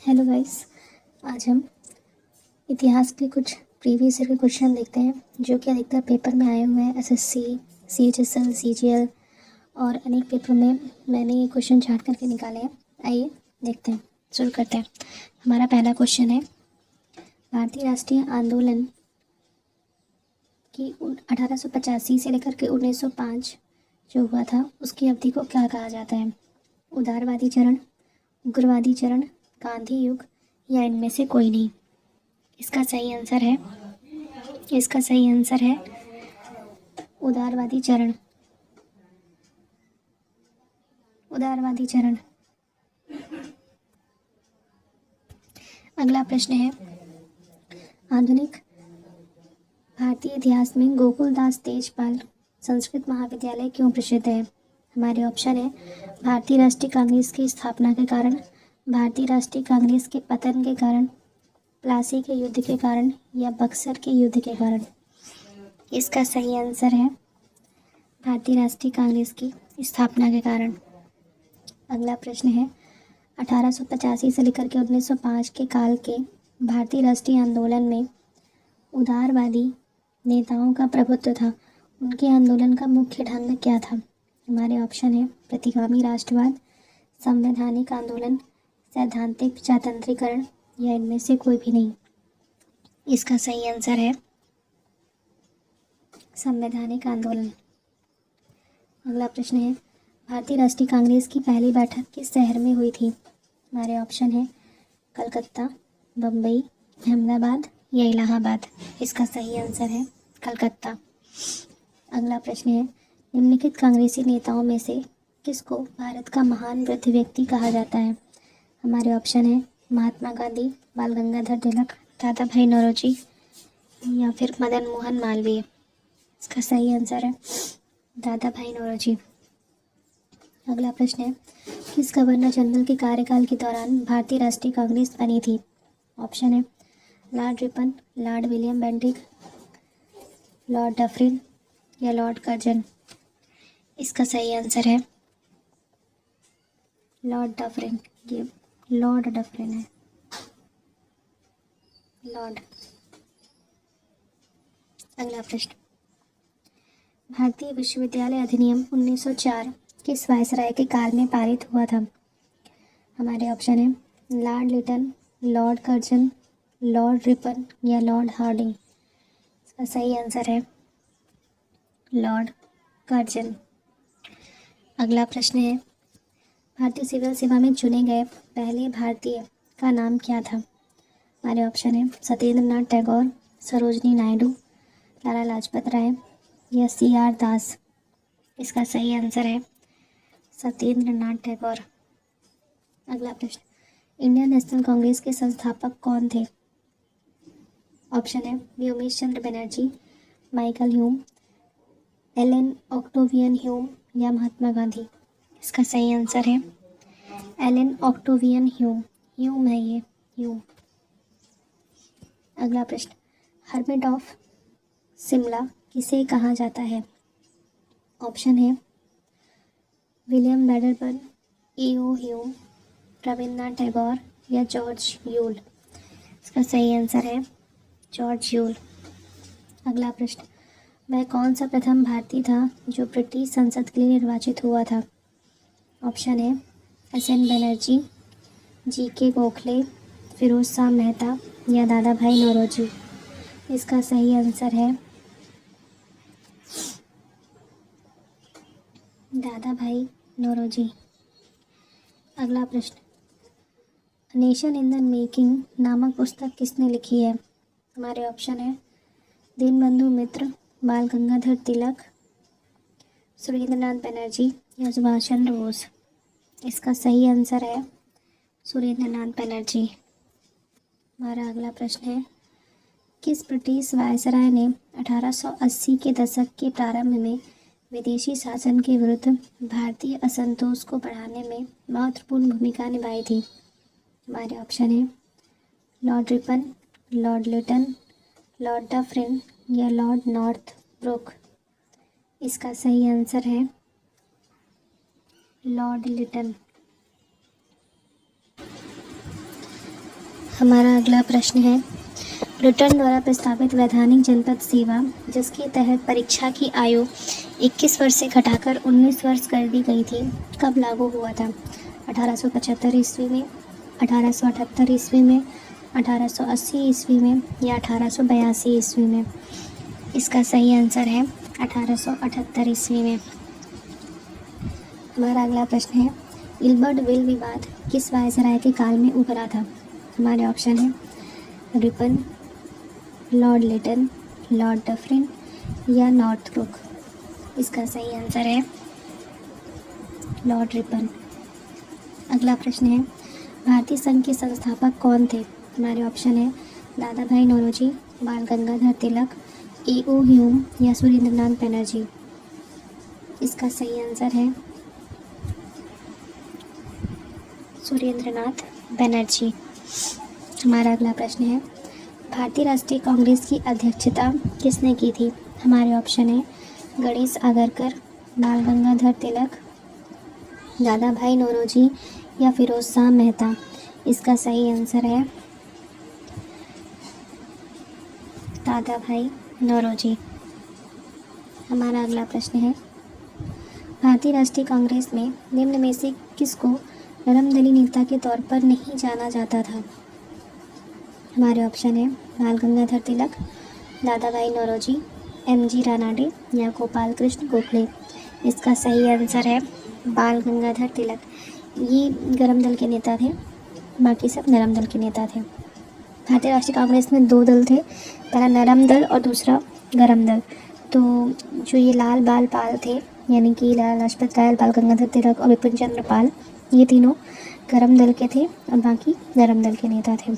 Hello guys. आज हम इतिहास के कुछ प्रीवियस ईयर के क्वेश्चन देखते हैं जो कि अधिकतर पेपर में आए हुए हैं। एसएससी, सीएचएसएल, सीजीएल और अनेक पेपर में मैंने ये क्वेश्चन छांट करके निकाले हैं। आइए देखते हैं, शुरू करते हैं। हमारा पहला क्वेश्चन है, भारतीय राष्ट्रीय आंदोलन की 1885 से लेकर के 1905 जो हुआ था उसकी अवधि को क्या कहा जाता है? उदारवादी चरण, उग्रवादी चरण, गांधी युग या इनमें से कोई नहीं? इसका सही आंसर है उदारवादी चरण। अगला प्रश्न है, आधुनिक भारतीय इतिहास में गोकुलदास तेजपाल संस्कृत महाविद्यालय क्यों प्रसिद्ध है? हमारे ऑप्शन है, भारतीय राष्ट्रीय कांग्रेस की स्थापना के कारण, भारतीय राष्ट्रीय कांग्रेस के पतन के कारण, प्लासी के युद्ध के कारण या बक्सर के युद्ध के कारण। इसका सही आंसर है भारतीय राष्ट्रीय कांग्रेस की स्थापना के कारण। अगला प्रश्न है, 1885 से लेकर के 1905 के काल के भारतीय राष्ट्रीय आंदोलन में उदारवादी नेताओं का प्रभुत्व था। उनके आंदोलन का मुख्य ढंग क्या था? हमारे ऑप्शन है, प्रतिगामी राष्ट्रवाद, संवैधानिक आंदोलन, सैद्धांतिक प्रजातंत्रीकरण या इनमें से कोई भी नहीं। इसका सही आंसर है संवैधानिक आंदोलन। अगला प्रश्न है, भारतीय राष्ट्रीय कांग्रेस की पहली बैठक किस शहर में हुई थी? हमारे ऑप्शन है, कलकत्ता, बम्बई, अहमदाबाद या इलाहाबाद। इसका सही आंसर है कलकत्ता। अगला प्रश्न है, निम्नलिखित कांग्रेसी नेताओं में से किसको भारत का महान वृद्ध व्यक्ति कहा जाता है? हमारे ऑप्शन है, महात्मा गांधी, बाल गंगाधर तिलक, दादा भाई नौरोजी या फिर मदन मोहन मालवीय। इसका सही आंसर है दादा भाई नौरोजी। अगला प्रश्न है, किस गवर्नर जनरल के कार्यकाल के दौरान भारतीय राष्ट्रीय कांग्रेस बनी थी? ऑप्शन है, Lord Ripon, Lord William Bentinck, Lord Dufferin या लॉर्ड कर्जन। इसका सही आंसर है लॉर्ड डफरिन। ये लॉर्ड डफरिन है, लॉर्ड। अगला प्रश्न, भारतीय विश्वविद्यालय अधिनियम 1904 किस वायसराय के काल में पारित हुआ था? हमारे ऑप्शन है, Lord Lytton, Lord Curzon, Lord Ripon या लॉर्ड हार्डिंग। इसका सही आंसर है लॉर्ड कर्जन। अगला प्रश्न है, भारतीय सिविल सेवा में चुने गए पहले भारतीय का नाम क्या था? हमारे ऑप्शन है, सत्येंद्र नाथ टैगोर, सरोजनी नायडू, लाला लाजपत राय या CR दास। इसका सही आंसर है सत्येंद्र नाथ टैगोर। अगला प्रश्न, इंडियन नेशनल कांग्रेस के संस्थापक कौन थे? ऑप्शन है, Womesh Chandra Banerjee, Michael Hume, Allan Octavian Hume या महात्मा गांधी। इसका सही आंसर है एलन ऑक्टेवियन ह्यूम। ह्यूम है ये, ह्यूम। अगला प्रश्न, हर्मिट ऑफ शिमला किसे कहा जाता है? ऑप्शन है, William Wedderburn, E.O. Hume, Rabindranath Tagore या जॉर्ज यूल। इसका सही आंसर है जॉर्ज यूल। अगला प्रश्न, वह कौन सा प्रथम भारतीय था जो ब्रिटिश संसद के लिए निर्वाचित हुआ था? ऑप्शन है, SN बनर्जी, GK गोखले, फिरोज शाह मेहता या दादा भाई नौरोजी। इसका सही आंसर है दादा भाई नौरोजी। अगला प्रश्न, नेशन इन द मेकिंग नामक पुस्तक किसने लिखी है? हमारे ऑप्शन है, दीनबंधु मित्र, बाल गंगाधर तिलक, सुरेंद्रनाथ बनर्जी या सुभाष चंद्र बोस। इसका सही आंसर है सुरेंद्रनाथ बनर्जी। हमारा अगला प्रश्न है, किस ब्रिटिश वायसराय ने 1880 के दशक के प्रारंभ में विदेशी शासन के विरुद्ध भारतीय असंतोष को बढ़ाने में महत्वपूर्ण भूमिका निभाई थी? हमारे ऑप्शन है, Lord Ripon, Lord Lytton, Lord Dufferin या लॉर्ड नॉर्थब्रुक। इसका सही आंसर है लॉर्ड लिटन। हमारा अगला प्रश्न है, ब्रिटेन द्वारा प्रस्तावित वैधानिक जनपद सेवा जिसके तहत परीक्षा की आयु 21 वर्ष से घटाकर 19 वर्ष कर दी गई थी, कब लागू हुआ था? 1875 ईस्वी में, 1878 ईस्वी में, 1880 ईस्वी में या 1882 ईस्वी में? इसका सही आंसर है 1878 ईस्वी में। हमारा अगला प्रश्न है, इल्बर्ट विल विवाद किस वायसराय के काल में उभरा था? हमारे ऑप्शन है Ripon, Lord Lytton, Lord Dufferin या नॉर्थब्रुक? इसका सही आंसर है लॉर्ड रिपन। अगला प्रश्न है, भारतीय संघ के संस्थापक कौन थे? हमारे ऑप्शन है दादा भाई नौरोजी, बाल गंगाधर तिलक, ए.ओ. ह्यूम या सुरेंद्रनाथ बनर्जी? इसका सही आंसर है सुरेंद्रनाथ बनर्जी। हमारा अगला प्रश्न है, भारतीय राष्ट्रीय कांग्रेस की अध्यक्षता किसने की थी? हमारे ऑप्शन है गणेश आगरकर, बाल गंगाधर तिलक, दादा भाई नौरोजी या फिरोज शाह मेहता? इसका सही आंसर है दादा भाई नौरोजी। हमारा अगला प्रश्न है, भारतीय राष्ट्रीय कांग्रेस में निम्न में से किसको नरमदली नेता के तौर पर नहीं जाना जाता था? हमारे ऑप्शन है बाल गंगाधर तिलक, दादा भाई नौरोजी, एम.जी. रानाडे या गोपाल कृष्ण गोखले? इसका सही आंसर है बाल गंगाधर तिलक। ये गरम दल के नेता थे, बाकी सब नरम दल के नेता थे। भारतीय राष्ट्रीय कांग्रेस में 2 दल थे, पहला नरम दल और दूसरा गरम दल। तो जो ये लाल बाल पाल थे, यानी कि लाला लाजपत राय, बाल गंगाधर तिलक और विपिन चंद्र पाल, ये तीनों गरम दल के थे और बाकी नरम दल के नेता थे।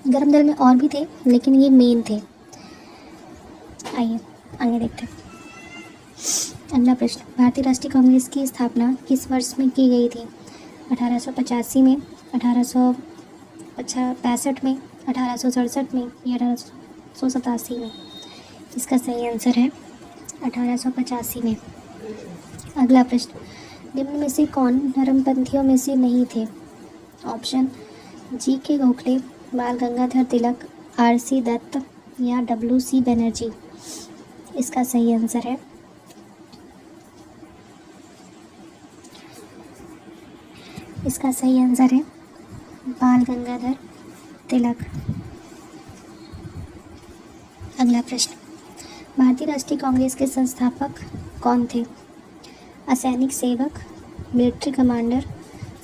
गरम दल में और भी थे लेकिन ये मेन थे। आइए आगे देखते हैं। अगला प्रश्न, भारतीय राष्ट्रीय कांग्रेस की स्थापना किस वर्ष में की गई थी? 1885 में, 1865 में, 1867 में या 1887 में? इसका सही आंसर है 1885 में। अगला प्रश्न, निम्न में से कौन नरमपंथियों में से नहीं थे? Option GK. गोखले, बाल गंगाधर तिलक, आर.सी. दत्त या डब्ल्यू.सी. बनर्जी? इसका सही आंसर है बाल गंगाधर तिलक। अगला प्रश्न, भारतीय राष्ट्रीय कांग्रेस के संस्थापक कौन थे? असैनिक सेवक, मिलिट्री कमांडर,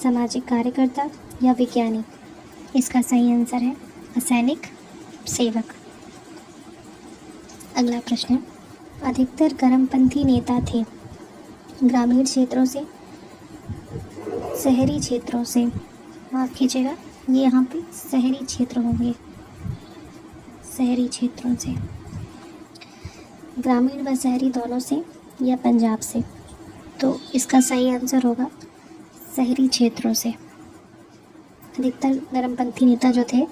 सामाजिक कार्यकर्ता या विज्ञानी? इसका सही आंसर है असैनिक सेवक। अगला प्रश्न, अधिकतर गरमपंथी नेता थे ग्रामीण क्षेत्रों से, शहरी क्षेत्रों से? माफ़ कीजिएगा, ये यहाँ पे शहरी क्षेत्र होंगे, शहरी क्षेत्रों से। ग्रामीण व शहरी दोनों से या पंजाब से? तो इसका सही आंसर होगा शहरी क्षेत्रों से। अधिकतर नरमपंथी नेता जो थे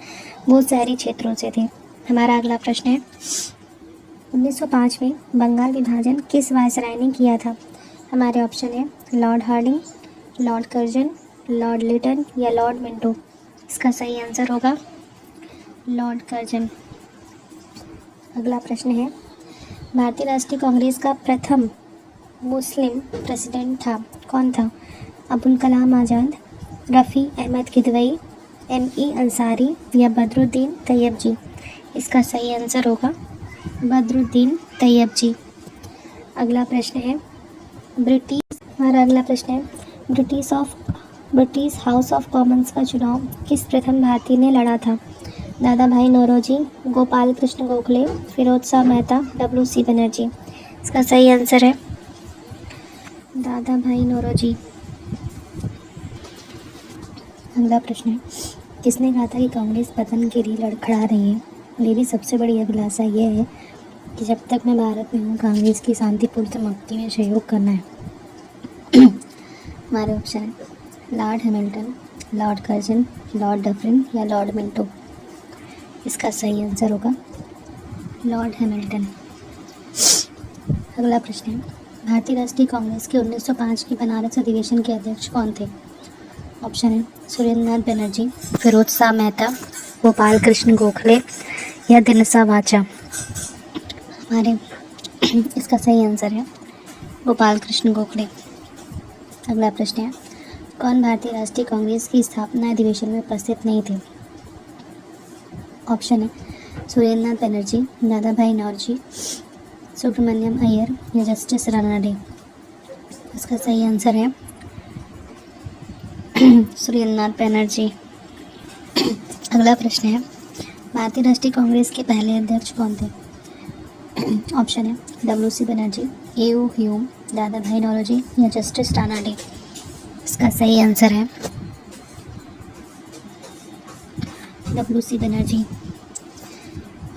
वो शहरी क्षेत्रों से थे। हमारा अगला प्रश्न है, 1905 में बंगाल विभाजन किस वायसराय ने किया था? हमारे ऑप्शन है Lord Hardinge, Lord Curzon, Lord Lytton या लॉर्ड मिंटो? इसका सही आंसर होगा लॉर्ड कर्जन। अगला प्रश्न है, भारतीय राष्ट्रीय कांग्रेस का प्रथम मुस्लिम प्रेसिडेंट कौन था? अबुल कलाम आज़ाद, रफ़ी अहमद किदवई, M.E. अंसारी या बदरुद्दीन तैयब जी? इसका सही आंसर होगा बदरुद्दीन तैयब जी। अगला प्रश्न है, हमारा अगला प्रश्न है, ब्रिटिश हाउस ऑफ कॉमन्स का चुनाव किस प्रथम भारतीय ने लड़ा था? दादा भाई नौरोजी, गोपाल कृष्ण गोखले, फिरोज शाह मेहता, डब्ल्यू.सी. बनर्जी? इसका सही आंसर है दादा भाई नौरोजी। अगला प्रश्न है, किसने कहा था कि कांग्रेस पतन के लिए लड़खड़ा रही है? मेरी सबसे बड़ी अभिलाषा यह है कि जब तक मैं भारत में हूँ कांग्रेस की शांतिपूर्ण समाप्ति में सहयोग करना है। हमारे ऑप्शन है Lord Hamilton, Lord Curzon, Lord Dufferin या लॉर्ड मिंटो? इसका सही आंसर होगा लॉर्ड हैमिल्टन। अगला प्रश्न है, भारतीय राष्ट्रीय कांग्रेस के 1905 के बनारस अधिवेशन के अध्यक्ष कौन थे? ऑप्शन है सुरेंद्रनाथ बनर्जी, फिरोज शाह मेहता, गोपाल कृष्ण गोखले या दिनसा वाचा। हमारे इसका सही आंसर है गोपाल कृष्ण गोखले। अगला प्रश्न है, कौन भारतीय राष्ट्रीय कांग्रेस की स्थापना अधिवेशन में उपस्थित नहीं थे? ऑप्शन है सुरेंद्रनाथ बनर्जी, दादा भाई नौरोजी, सुब्रमण्यम अय्यर या जस्टिस रानाडे। इसका सही आंसर है सुरेंद्रनाथ बनर्जी। अगला प्रश्न है, भारतीय राष्ट्रीय कांग्रेस के पहले अध्यक्ष कौन थे? ऑप्शन है WC बनर्जी, A.O. ह्यूम, दादा भाई नौरोजी या जस्टिस रानाडे। इसका सही आंसर है WC बनर्जी।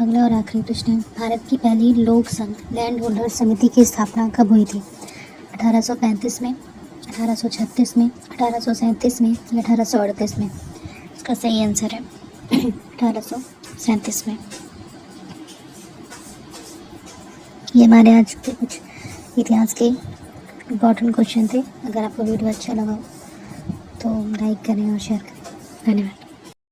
अगला और आखिरी प्रश्न है, भारत की पहली लोक संघ लैंड होल्डर समिति की स्थापना कब हुई थी? 1835 में, 1836 में, 1837 में या 1838 में? इसका सही आंसर है 1837 में। ये हमारे आज के कुछ इतिहास के इम्पॉर्टेंट क्वेश्चन थे। अगर आपको वीडियो अच्छा लगा तो लाइक करें और शेयर करें। धन्यवाद।